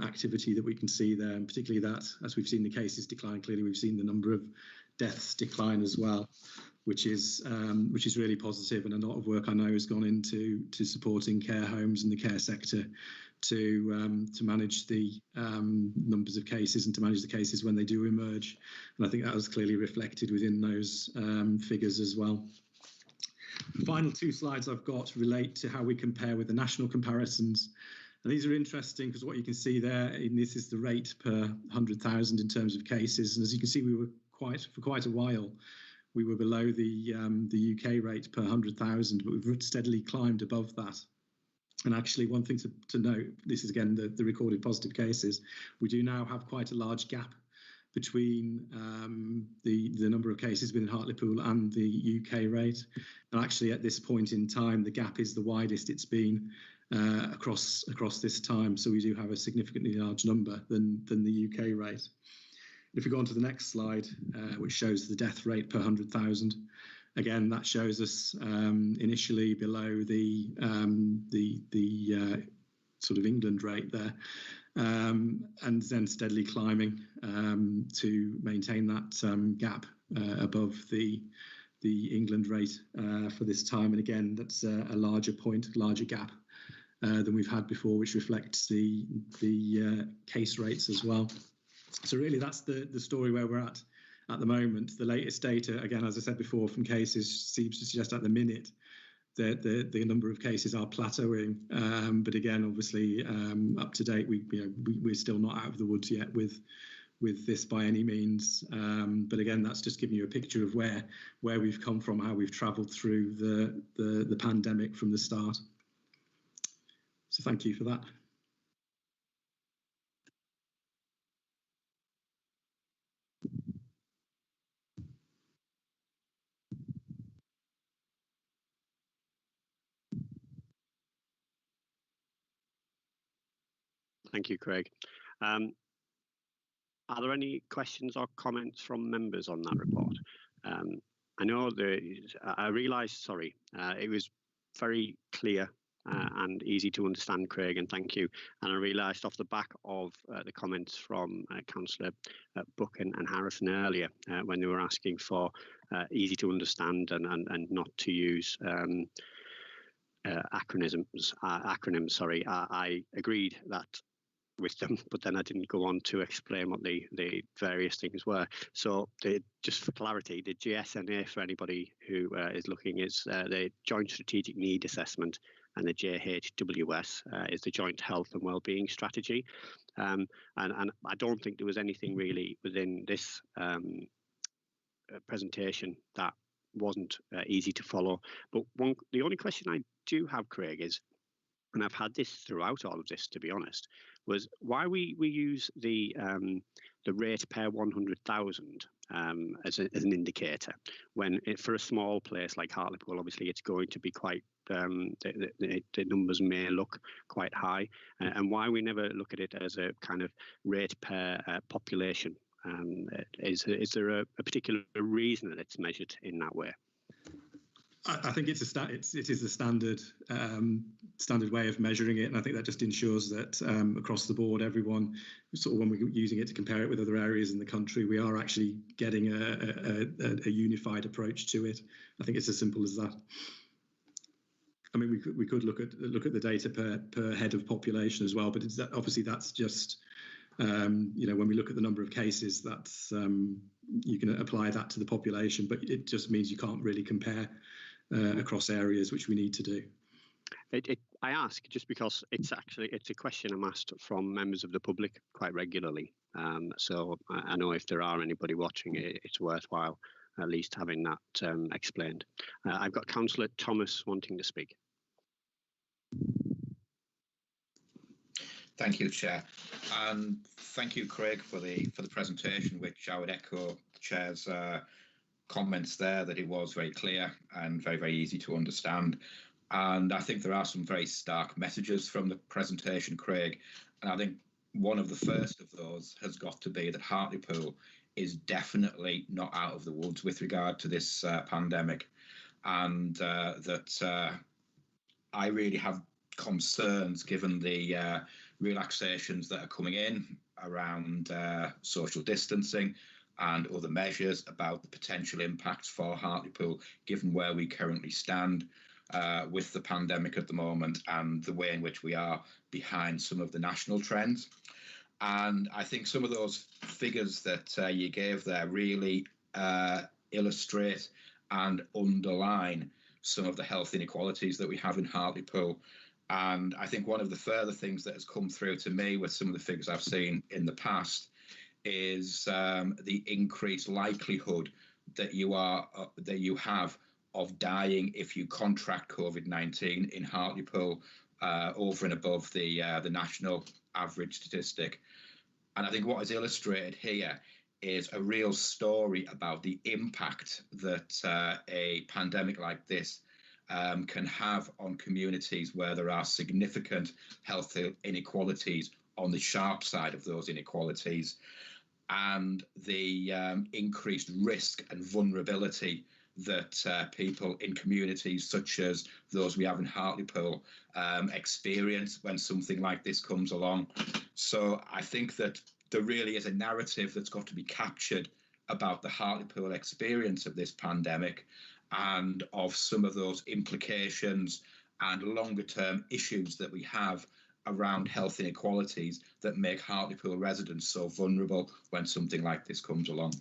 activity that we can see there, and particularly that, as we've seen the cases decline, clearly we've seen the number of deaths decline as well, which is really positive, and a lot of work I know has gone into supporting care homes and the care sector to manage the numbers of cases and to manage the cases when they do emerge, and I think that was clearly reflected within those figures as well. The final two slides I've got relate to how we compare with the national comparisons. And these are interesting because what you can see there, and this is the rate per 100,000 in terms of cases. And as you can see, we were for quite a while, we were below the UK rate per 100,000, but we've steadily climbed above that. And actually, one thing to note, this is again the recorded positive cases, we do now have quite a large gap between the number of cases within Hartlepool and the UK rate. And actually at this point in time, the gap is the widest it's been across this time. So we do have a significantly large number than the UK rate. If we go on to the next slide, which shows the death rate per 100,000, again, that shows us initially below the sort of England rate there. And then steadily climbing to maintain that gap above the England rate for this time. And again, that's a larger gap than we've had before, which reflects the case rates as well. So really, that's the story where we're at the moment. The latest data, again, as I said before, from cases seems to suggest at the minute that the number of cases are plateauing. But again, obviously, up to date, we're still not out of the woods yet with this by any means. But again, that's just giving you a picture of where we've come from, how we've travelled through the pandemic from the start. So thank you for that. Thank you, Craig. Are there any questions or comments from members on that report? I know I realised, it was very clear and easy to understand, Craig, and thank you. And I realised off the back of the comments from Councillor Buck and Harrison earlier, when they were asking for easy to understand and not to use acronyms. I agreed that with them, but then I didn't go on to explain what the various things were. So just for clarity, the GSNA, for anybody who is looking, is the Joint Strategic Need Assessment, and the JHWS is the Joint Health and Wellbeing Strategy. And I don't think there was anything really within this presentation that wasn't easy to follow. But the only question I do have, Craig, is, and I've had this throughout all of this, to be honest, was why we use the rate per 100,000 as an indicator, when for a small place like Hartlepool, obviously it's going to be quite, the numbers may look quite high, and why we never look at it as a kind of rate per population. Is there a particular reason that it's measured in that way? I think it is the standard way of measuring it, and I think that just ensures that across the board, everyone, sort of when we're using it to compare it with other areas in the country, we are actually getting a unified approach to it. I think it's as simple as that. I mean, we could look at the data per head of population as well, but obviously that's just when we look at the number of cases, that's you can apply that to the population, but it just means you can't really compare across areas, which we need to do. I ask just because it's a question I'm asked from members of the public quite regularly. So I know if there are anybody watching, it's worthwhile at least having that explained. I've got Councillor Thomas wanting to speak. Thank you, Chair, and thank you, Craig, for the presentation, which I would echo the Chair's comments there, that it was very clear and very, very easy to understand. And I think there are some very stark messages from the presentation, Craig, and I think one of the first of those has got to be that Hartlepool is definitely not out of the woods with regard to this pandemic, and that I really have concerns given the relaxations that are coming in around social distancing and other measures about the potential impacts for Hartlepool, given where we currently stand with the pandemic at the moment and the way in which we are behind some of the national trends. And I think some of those figures that you gave there really illustrate and underline some of the health inequalities that we have in Hartlepool. And I think one of the further things that has come through to me with some of the figures I've seen in the past is the increased likelihood that you have of dying if you contract COVID-19 in Hartlepool over and above the national average statistic. And I think what is illustrated here is a real story about the impact that a pandemic like this can have on communities where there are significant health inequalities on the sharp side of those inequalities, and the increased risk and vulnerability that people in communities such as those we have in Hartlepool experience when something like this comes along. So I think that there really is a narrative that's got to be captured about the Hartlepool experience of this pandemic and of some of those implications and longer term issues that we have around health inequalities that make Hartlepool residents so vulnerable when something like this comes along.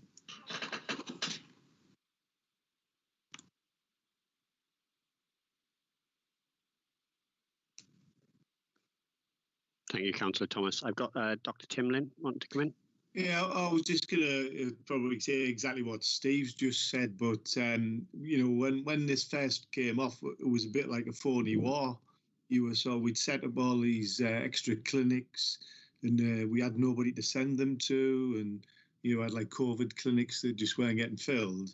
Thank you, Councillor Thomas. I've got Dr. Timlin wanting to come in. Yeah, I was just going to probably say exactly what Steve's just said, but you know, when this first came off, it was a bit like a phony war. We'd set up all these extra clinics, and we had nobody to send them to, and you had like COVID clinics that just weren't getting filled.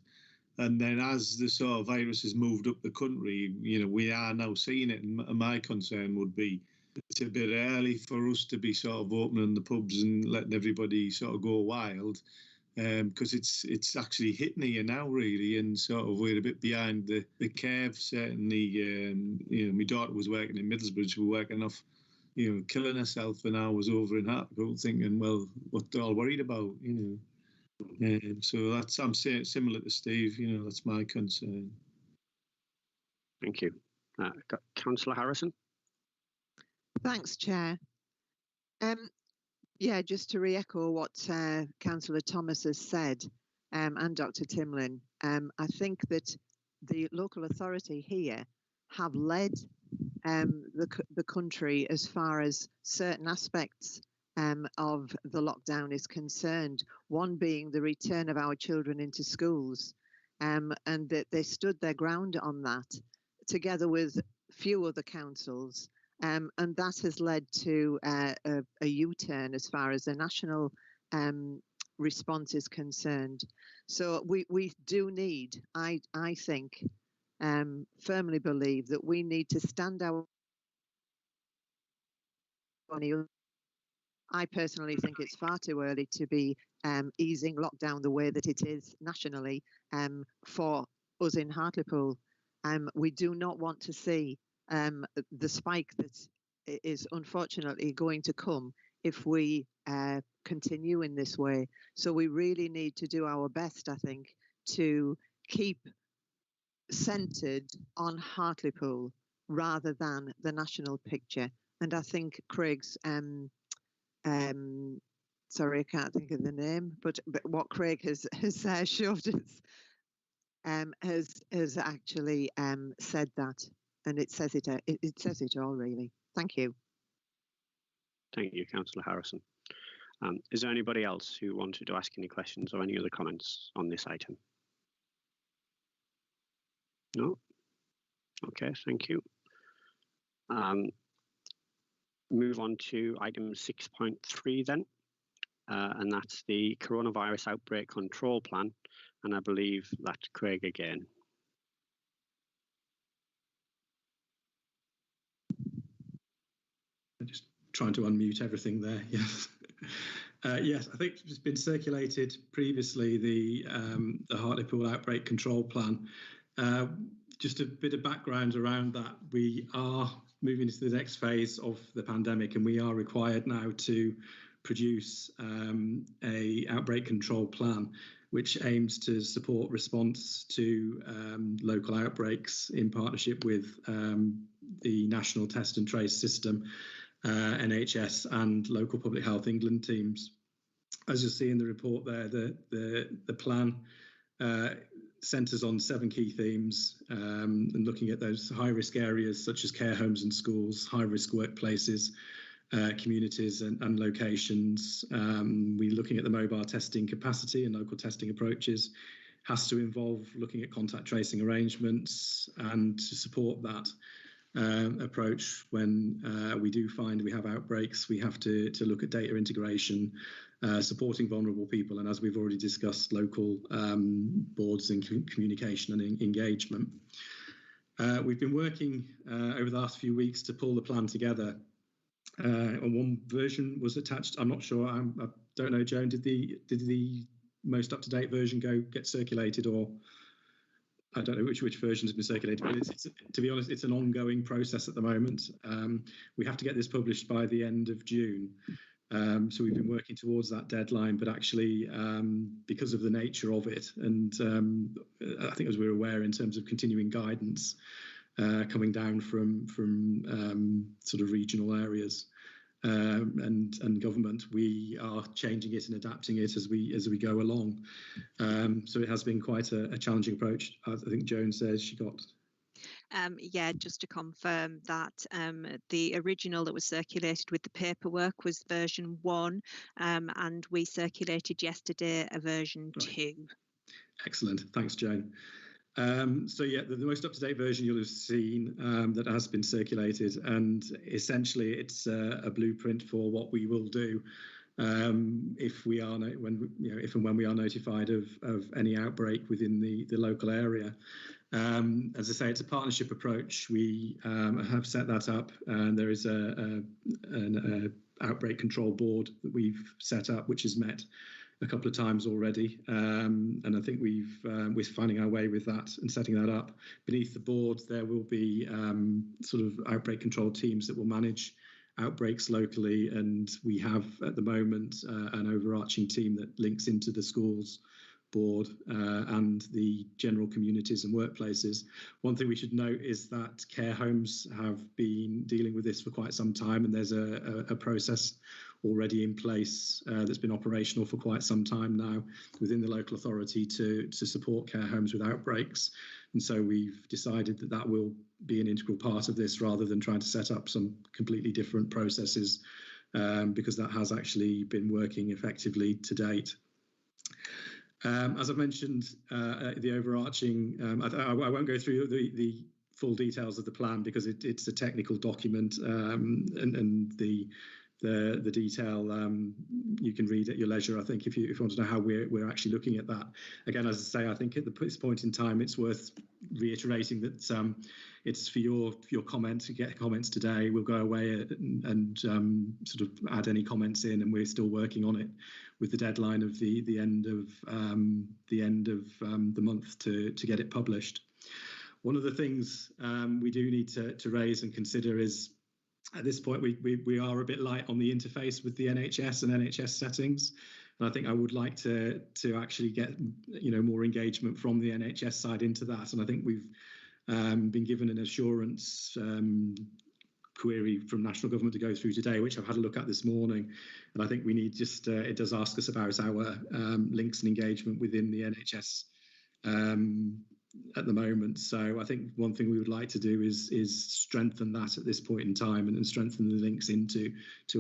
And then as the sort of virus has moved up the country, you know, we are now seeing it. And my concern would be it's a bit early for us to be sort of opening the pubs and letting everybody sort of go wild, because it's actually hitting here now, really, and sort of we're a bit behind the curve, certainly. You know, my daughter was working in Middlesbrough, she was working off, you know, killing herself, and I was over in Hartlepool thinking, well, what they're all worried about, you know. So that's, I'm saying similar to Steve, you know, that's my concern. Thank you. Councillor Harrison. Thanks, Chair. Yeah, just to re-echo what Councillor Thomas has said, and Dr. Timlin, I think that the local authority here have led the country as far as certain aspects of the lockdown is concerned, one being the return of our children into schools, and that they stood their ground on that, together with few other councils. And that has led to a U-turn as far as the national response is concerned. So we do need, I think, firmly believe that we need to stand out. I personally think it's far too early to be easing lockdown the way that it is nationally for us in Hartlepool. We do not want to see the spike that is unfortunately going to come if we continue in this way. So we really need to do our best, I think, to keep centred on Hartlepool rather than the national picture. And I think Craig's, sorry, I can't think of the name, but what Craig has showed us has actually said that. And it says it all, really. Thank you. Thank you, Councillor Harrison. Is there anybody else who wanted to ask any questions or any other comments on this item? No? Okay, thank you. Move on to item 6.3 then, and that's the Coronavirus Outbreak Control Plan, and I believe that's Craig again. Just trying to unmute everything there. Yes, yes. I think it's been circulated previously, the Hartlepool Outbreak Control Plan. Just a bit of background around that. We are moving into the next phase of the pandemic, and we are required now to produce a outbreak control plan, which aims to support response to local outbreaks in partnership with the National Test and Trace System, NHS and local Public Health England teams. As you'll see in the report there, the plan centres on 7 key themes, and looking at those high-risk areas such as care homes and schools, high-risk workplaces, communities and locations. We're looking at the mobile testing capacity and local testing approaches. Has to involve looking at contact tracing arrangements, and to support that approach when we do find we have outbreaks, we have to look at data integration, supporting vulnerable people, and as we've already discussed, local boards and communication and engagement. We've been working over the last few weeks to pull the plan together. And one version was attached. I'm not sure. I don't know, Joan. Did the most up-to-date version get circulated, or I don't know which version has been circulated, but it's, to be honest, it's an ongoing process at the moment. We have to get this published by the end of June. So we've been working towards that deadline, but actually, because of the nature of it, and I think as we're aware in terms of continuing guidance, coming down from sort of regional areas and government. We are changing it and adapting it as we go along. So it has been quite a challenging approach. I think Joan says she got. Yeah, just to confirm that the original that was circulated with the paperwork was version 1, and we circulated yesterday a version 2. Excellent, thanks, Joan. So yeah, the most up-to-date version you'll have seen that has been circulated, and essentially it's a blueprint for what we will do if we are if and when we are notified of any outbreak within the local area. As I say, it's a partnership approach. We have set that up, and there is an outbreak control board that we've set up, which has met a couple of times already, and I think we're finding our way with that and setting that up. Beneath the board, there will be sort of outbreak control teams that will manage outbreaks locally, and we have at the moment an overarching team that links into the schools board and the general communities and workplaces. One thing we should note is that care homes have been dealing with this for quite some time, and there's a process already in place that's been operational for quite some time now within the local authority to support care homes with outbreaks. And so we've decided that that will be an integral part of this rather than trying to set up some completely different processes, because that has actually been working effectively to date. As I've mentioned, the overarching, I won't go through the full details of the plan because it's a technical document, and the detail you can read at your leisure. I think if you want to know how we're actually looking at that. Again, as I say, I think at this point in time, it's worth reiterating that it's for your comments. You get comments today. We'll go away and sort of add any comments in, and we're still working on it with the deadline of the end of the month to get it published. One of the things we do need to raise and consider is, at this point, we are a bit light on the interface with the NHS and NHS settings, and I think I would like to actually get more engagement from the NHS side into that. And I think we've been given an assurance query from national government to go through today, which I've had a look at this morning, and I think we need just it does ask us about our links and engagement within the NHS at the moment. So I think one thing we would like to do is strengthen that at this point in time, and strengthen the links into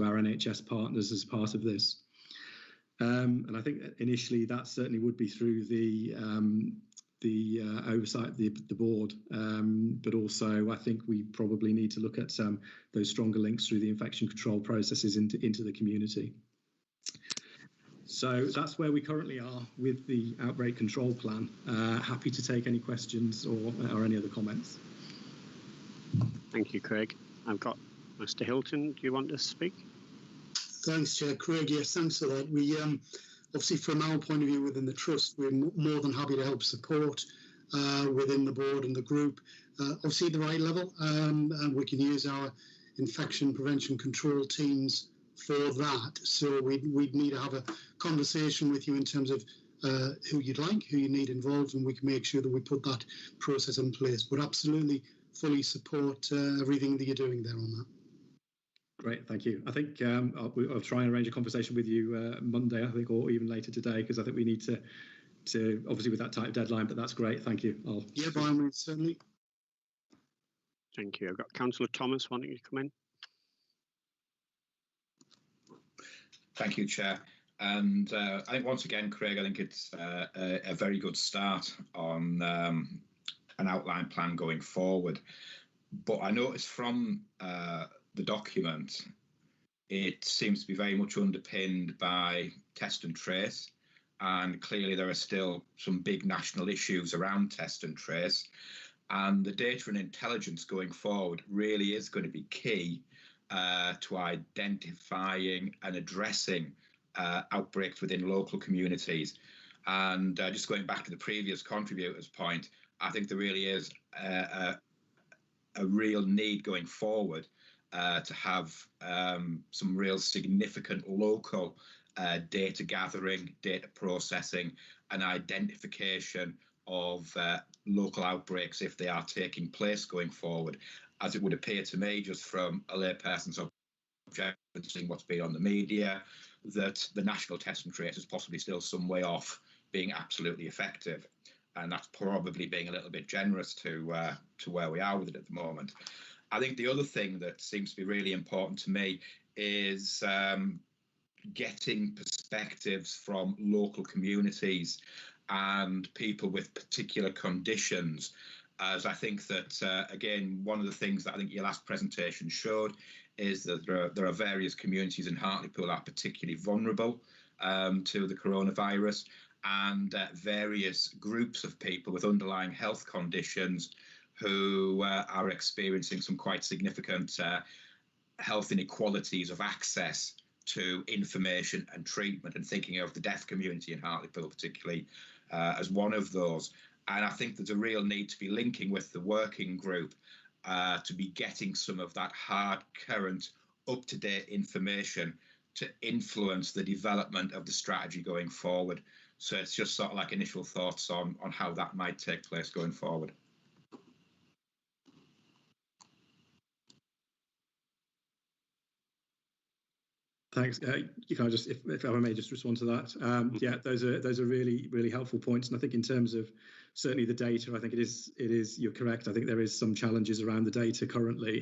our NHS partners as part of this. And I think initially that certainly would be through the oversight of the board, but also I think we probably need to look at those stronger links through the infection control processes into the community. So that's where we currently are with the outbreak control plan. Happy to take any questions or any other comments. Thank you, Craig. I've got Mr. Hilton. Do you want to speak? Thanks, Chair. Craig, yes, thanks for that. We obviously, from our point of view within the Trust, we're more than happy to help support within the board and the group, obviously at the right level, and we can use our infection prevention control teams for that. So we'd need to have a conversation with you in terms of who you'd like, who you need involved, and we can make sure that we put that process in place. But absolutely fully support everything that you're doing there on that. Great, thank you. I think I'll try and arrange a conversation with you Monday, I think, or even later today, because I think we need to obviously with that tight deadline, but that's great. Thank you. Yeah, by all means, certainly. Thank you. I've got Councillor Thomas wanting to come in. Thank you, Chair. And I think once again, Craig, I think it's a very good start on an outline plan going forward. But I noticed from the document, it seems to be very much underpinned by test and trace. And clearly there are still some big national issues around test and trace. And the data and intelligence going forward really is going to be key to identifying and addressing outbreaks within local communities. And just going back to the previous contributor's point, I think there really is a real need going forward to have some real significant local data gathering, data processing, and identification of local outbreaks if they are taking place going forward, as it would appear to me, just from a layperson's seeing what's been on the media, that the national test and trace is possibly still some way off being absolutely effective, and that's probably being a little bit generous to where we are with it at the moment. I think the other thing that seems to be really important to me is getting perspectives from local communities and people with particular conditions, as I think that, again, one of the things that I think your last presentation showed is that there are various communities in Hartlepool that are particularly vulnerable to the coronavirus, and various groups of people with underlying health conditions who are experiencing some quite significant health inequalities of access to information and treatment, and thinking of the deaf community in Hartlepool particularly as one of those. And I think there's a real need to be linking with the working group to be getting some of that hard, current, up-to-date information to influence the development of the strategy going forward. So it's just sort of like initial thoughts on how that might take place going forward. Thanks. You can just, if I may, just respond to that. Yeah, those are really helpful points, and I think in terms of certainly the data, I think it is you're correct. I think there is some challenges around the data currently.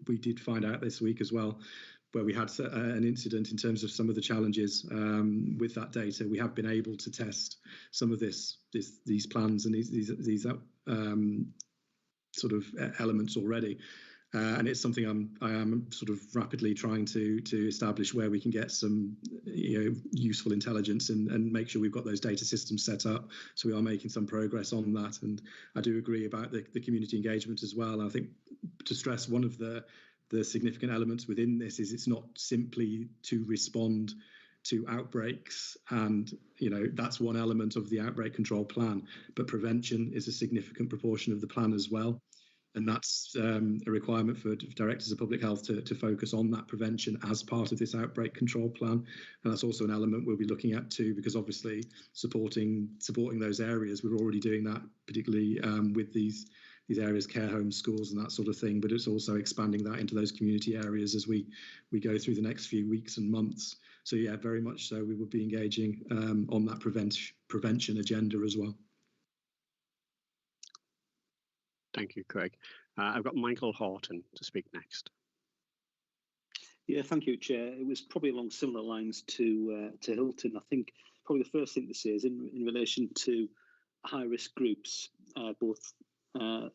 We did find out this week as well, where we had an incident in terms of some of the challenges with that data. We have been able to test some of these plans and these sort of elements already. And it's something I am sort of rapidly trying to establish where we can get some useful intelligence and make sure we've got those data systems set up. So we are making some progress on that. And I do agree about the community engagement as well. I think to stress one of the significant elements within this is it's not simply to respond to outbreaks, and that's one element of the outbreak control plan, but prevention is a significant proportion of the plan as well. And that's a requirement for directors of public health to focus on that prevention as part of this outbreak control plan. And that's also an element we'll be looking at too, because obviously supporting those areas, we're already doing that, particularly with these areas, care homes, schools and that sort of thing, but it's also expanding that into those community areas as we go through the next few weeks and months. So yeah, very much so we will be engaging on that prevention agenda as well. Thank you, Craig. I've got Michael Horton to speak next. Yeah, thank you, Chair. It was probably along similar lines to Hilton. I think probably the first thing to say is in relation to high-risk groups, both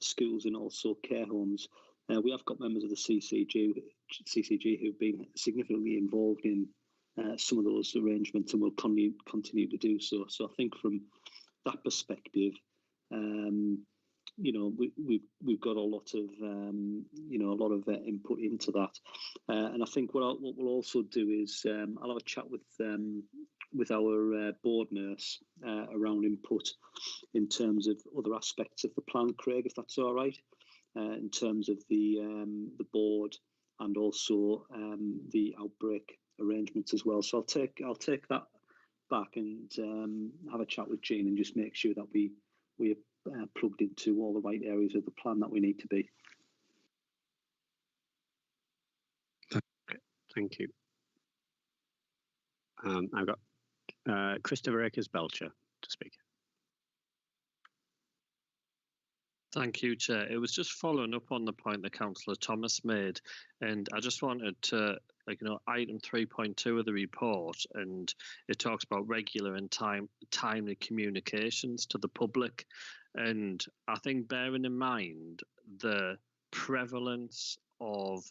schools and also care homes. We have got members of the CCG who've been significantly involved in some of those arrangements and will continue to do so. So I think from that perspective, we've got a lot of input into that, and I think what we'll also do is I'll have a chat with our board nurse around input in terms of other aspects of the plan, Craig, if that's all right, in terms of the board and also the outbreak arrangements as well. So I'll take that back and have a chat with Jean and just make sure that we're plugged into all the right areas of the plan that we need to be. Thank you. I've got Christopher Akers-Belcher to speak. Thank you, Chair. It was just following up on the point that Councillor Thomas made, and I just wanted to, item 3.2 of the report, and it talks about regular and timely communications to the public. And I think bearing in mind the prevalence of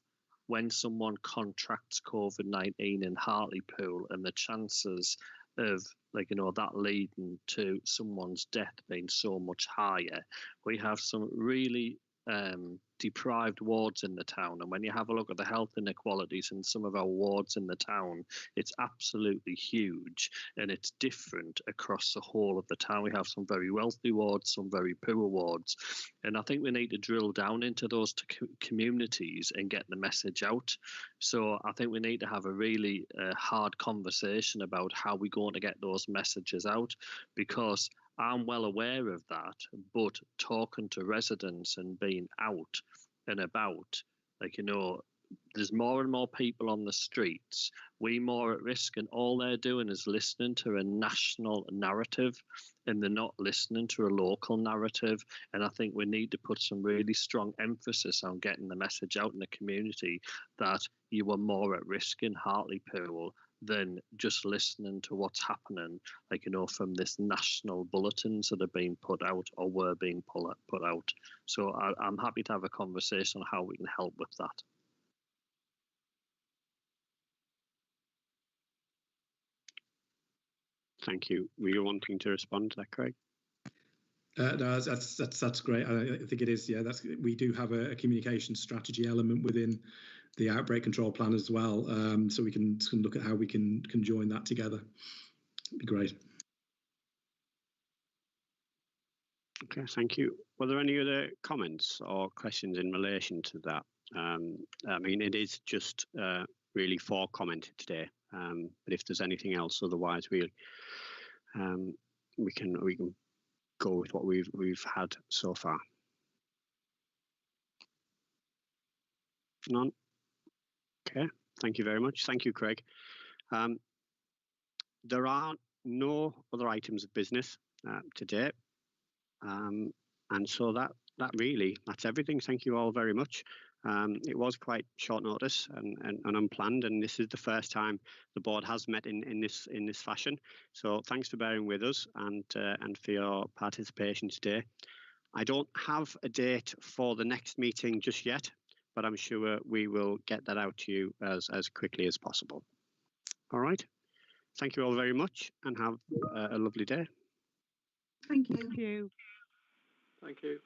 when someone contracts COVID-19 in Hartlepool and the chances of that leading to someone's death being so much higher, we have some really deprived wards in the town, and when you have a look at the health inequalities in some of our wards in the town, it's absolutely huge, and it's different across the whole of the town. We have some very wealthy wards, some very poor wards, and I think we need to drill down into those communities and get the message out. So I think we need to have a really hard conversation about how we're going to get those messages out, because I'm well aware of that, but talking to residents and being out and about, like, there's more and more people on the streets, we more at risk, and all they're doing is listening to a national narrative, and they're not listening to a local narrative. And I think we need to put some really strong emphasis on getting the message out in the community that you are more at risk in Hartlepool than just listening to what's happening, from this national bulletins that are being put out or were being put out. So I'm happy to have a conversation on how we can help with that. Thank you. Were you wanting to respond to that, Craig? No, that's great. I think it is. Yeah, we do have a communication strategy element within the outbreak control plan as well. So we can look at how we can join that together. It'd be great. Okay, thank you. Were there any other comments or questions in relation to that? I mean, it is just really for comment today. But if there's anything else, otherwise we can go with what we've had so far. None. Okay. Thank you very much. Thank you, Craig. There are no other items of business today, and so that's everything. Thank you all very much. It was quite short notice and unplanned, and this is the first time the board has met in this fashion. So thanks for bearing with us and for your participation today. I don't have a date for the next meeting just yet, but I'm sure we will get that out to you as quickly as possible. All right. Thank you all very much, and have a lovely day. Thank you. Thank you. Thank you.